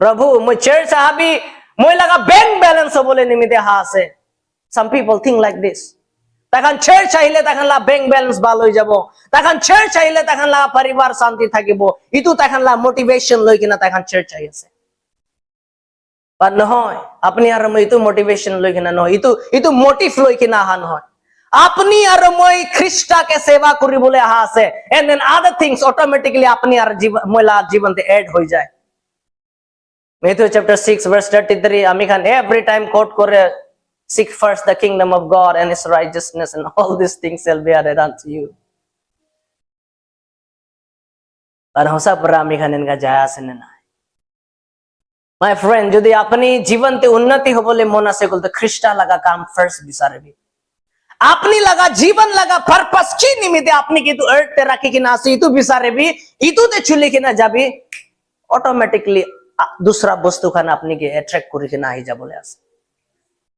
प्रभु मैं चर्च आबी मैं लगा बैंक बैलेंस बोले निमित्ते हासे some people think like this तखन church आइले तखन ला बैंक बैलेंस ভালো হই যাব तखन church आइले तखन ला परिवार शांति থাকিব ইতু तखन ला মোটিভেশন লই কিনা तखन church আইছে पर নহয় আপনি আর মই ইতু মোটিভেশন লই কিনা নহয় ইতু মোটিভ লই কিনা আহা নহয় আপনি আর মই খ্রিস্টকে সেবা করি বলে আহা আছে and then other things automatically আপনি আর ময়লা জীবনতে এড হই যায় Matthew chapter 6 verse 33 আমি খান every time quote করে seek first the kingdom of God and his righteousness and all these things shall be added unto you আর হোসা পর আমি খান ইনকা যায় আছে না My friend যদি আপনি জীবনতে উন্নতি হবলে মন আছে বলতে খ্রিস্টা লাগা কাম ফার্স্ট বিচারবি আপনি লাগা জীবন লাগা পারপাস কি নিমিতে আপনি কিন্তু আর্থে রাখি কিনা আছে ইতু বিচারবি ইতুতে চলে কিনা যাবি অটোমেটিক্যালি दूसरा वस्तु खाना अपनी के अट्रैक्ट करी के ना ही जा बोले